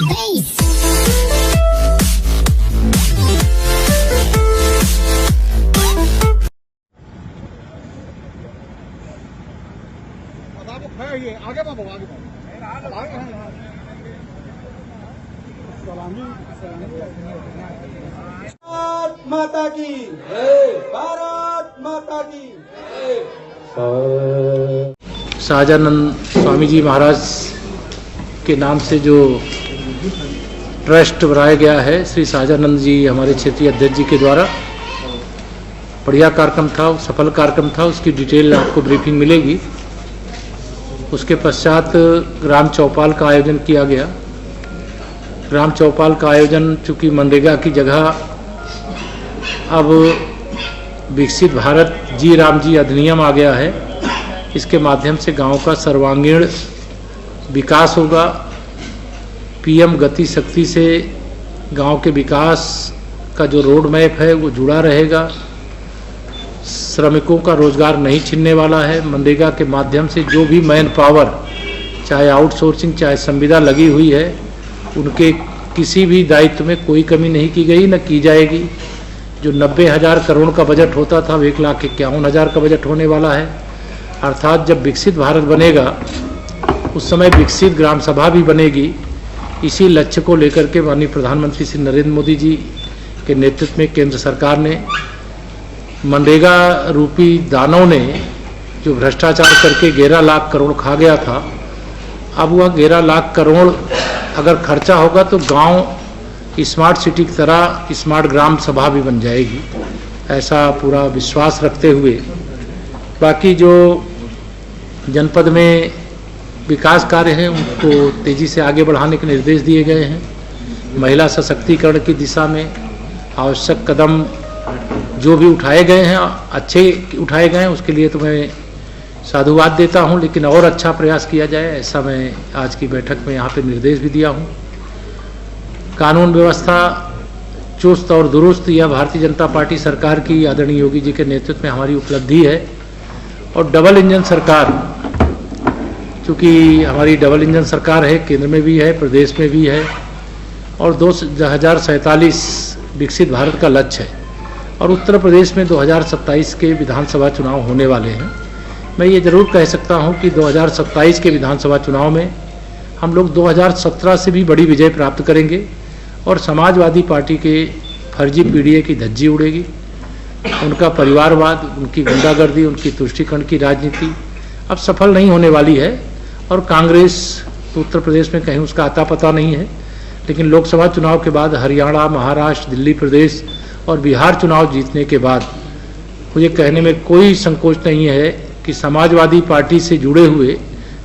आगे बढ़ो भारत माता की भारत माता की। सहजानंद स्वामी जी महाराज के नाम से जो ट्रस्ट बनाया गया है, श्री सहजानंद जी हमारे क्षेत्रीय अध्यक्ष जी के द्वारा बढ़िया कार्यक्रम था, सफल कार्यक्रम था। उसकी डिटेल आपको ब्रीफिंग मिलेगी। उसके पश्चात ग्राम चौपाल का आयोजन किया गया। ग्राम चौपाल का आयोजन चूँकि मनरेगा की जगह अब विकसित भारत जी राम जी अधिनियम आ गया है, इसके माध्यम से गांव का सर्वांगीण विकास होगा। पीएम गति शक्ति से गांव के विकास का जो रोड मैप है वो जुड़ा रहेगा। श्रमिकों का रोजगार नहीं छीनने वाला है। मनरेगा के माध्यम से जो भी मैन पावर, चाहे आउटसोर्सिंग चाहे संविदा लगी हुई है, उनके किसी भी दायित्व में कोई कमी नहीं की गई, न की जाएगी। जो 90,000 करोड़ का बजट होता था, 1,51,000 का बजट होने वाला है। अर्थात जब विकसित भारत बनेगा उस समय विकसित ग्राम सभा भी बनेगी। इसी लक्ष्य को लेकर के माननीय प्रधानमंत्री श्री नरेंद्र मोदी जी के नेतृत्व में केंद्र सरकार ने मनरेगा रूपी दानों ने जो भ्रष्टाचार करके 11 लाख करोड़ खा गया था, अब वह 11 लाख करोड़ अगर खर्चा होगा तो गांव स्मार्ट सिटी की तरह स्मार्ट ग्राम सभा भी बन जाएगी, ऐसा पूरा विश्वास रखते हुए बाकी जो जनपद में विकास कार्य हैं उनको तेजी से आगे बढ़ाने के निर्देश दिए गए हैं। महिला सशक्तिकरण की दिशा में आवश्यक कदम जो भी उठाए गए हैं, अच्छे उठाए गए हैं, उसके लिए तो मैं साधुवाद देता हूं, लेकिन और अच्छा प्रयास किया जाए, ऐसा मैं आज की बैठक में यहाँ पे निर्देश भी दिया हूं। कानून व्यवस्था चुस्त और दुरुस्त, यह भारतीय जनता पार्टी सरकार की आदरणीय योगी जी के नेतृत्व में हमारी उपलब्धि है। और डबल इंजन सरकार, चूँकि हमारी डबल इंजन सरकार है, केंद्र में भी है, प्रदेश में भी है, और 2047 विकसित भारत का लक्ष्य है। और उत्तर प्रदेश में 2027 के विधानसभा चुनाव होने वाले हैं। मैं ये जरूर कह सकता हूं कि 2027 के विधानसभा चुनाव में हम लोग 2017 से भी बड़ी विजय प्राप्त करेंगे और समाजवादी पार्टी के फर्जी पीडीए की धज्जी उड़ेगी। उनका परिवारवाद, उनकी गुंडागर्दी, उनकी तुष्टीकरण की राजनीति अब सफल नहीं होने वाली है। और कांग्रेस तो उत्तर प्रदेश में कहीं उसका आता पता नहीं है, लेकिन लोकसभा चुनाव के बाद हरियाणा, महाराष्ट्र, दिल्ली प्रदेश और बिहार चुनाव जीतने के बाद मुझे कहने में कोई संकोच नहीं है कि समाजवादी पार्टी से जुड़े हुए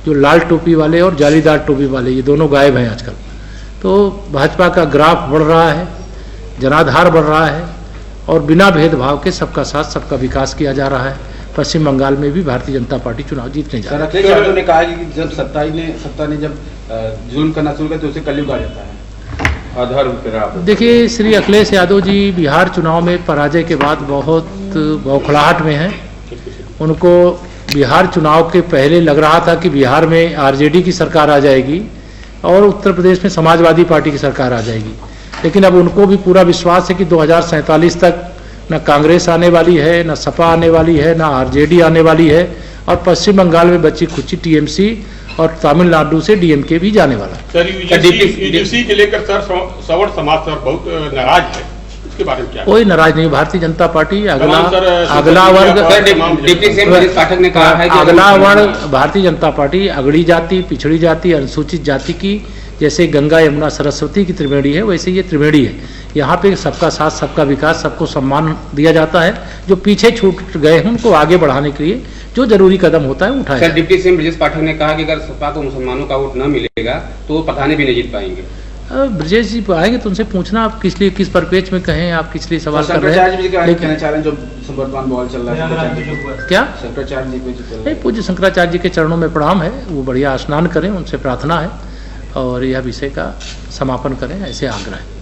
जो लाल टोपी वाले और जालीदार टोपी वाले, ये दोनों गायब हैं आजकल। तो भाजपा का ग्राफ बढ़ रहा है, जनाधार बढ़ रहा है और बिना भेदभाव के सबका साथ सबका विकास किया जा रहा है। पश्चिम बंगाल में भी भारतीय जनता पार्टी चुनाव जीतने जा रही है। उन्होंने कहा कि जब सत्ता ने जब जुल्म करना शुरू किया तो उसे कलयुग आ जाता है, अधर्म पे। देखिए, श्री अखिलेश यादव जी बिहार चुनाव में पराजय के बाद बहुत बौखलाहट में हैं। उनको बिहार चुनाव के पहले लग रहा था कि बिहार में आरजेडी की सरकार आ जाएगी और उत्तर प्रदेश में समाजवादी पार्टी की सरकार आ जाएगी, लेकिन अब उनको भी पूरा विश्वास है कि 2047 तक न कांग्रेस आने वाली है, न सपा आने वाली है, न आरजेडी आने वाली है, और पश्चिम बंगाल में बची खुची टीएमसी और तमिलनाडु से डीएमके भी जाने वाला। सर, यूजीसी के लेकर सर सवर्ण समाज सर बहुत नाराज है, इसके बारे में क्या? कोई नाराज नहीं। भारतीय जनता पार्टी अगला वर्ग, पाठक ने कहा है कि अगला वर्ग भारतीय जनता पार्टी अगड़ी जाति, पिछड़ी जाति, अनुसूचित जाति की, जैसे गंगा यमुना सरस्वती की त्रिवेणी है, वैसे ये त्रिवेणी है। यहाँ पे सबका साथ सबका विकास, सबको सम्मान दिया जाता है। जो पीछे छूट गए हैं उनको आगे बढ़ाने के लिए जो जरूरी कदम होता है उठाया। Sir, deputy CM Brajesh Pathak ने कहा कि अगर सपा को मुसलमानों का वोट न मिलेगा तो वो प्रधानी भी नहीं जीत पाएंगे। ब्रजेश जी आएंगे तो उनसे पूछना आप किस लिए, किस परिपेक्ष में कहें, आप किस लिए सवाल कर रहे हैं। क्या पूज्य शंकराचार्य जी के चरणों में प्रणाम है, वो बढ़िया स्नान करें, उनसे प्रार्थना है और यह विषय का समापन करें, ऐसे आग्रह है।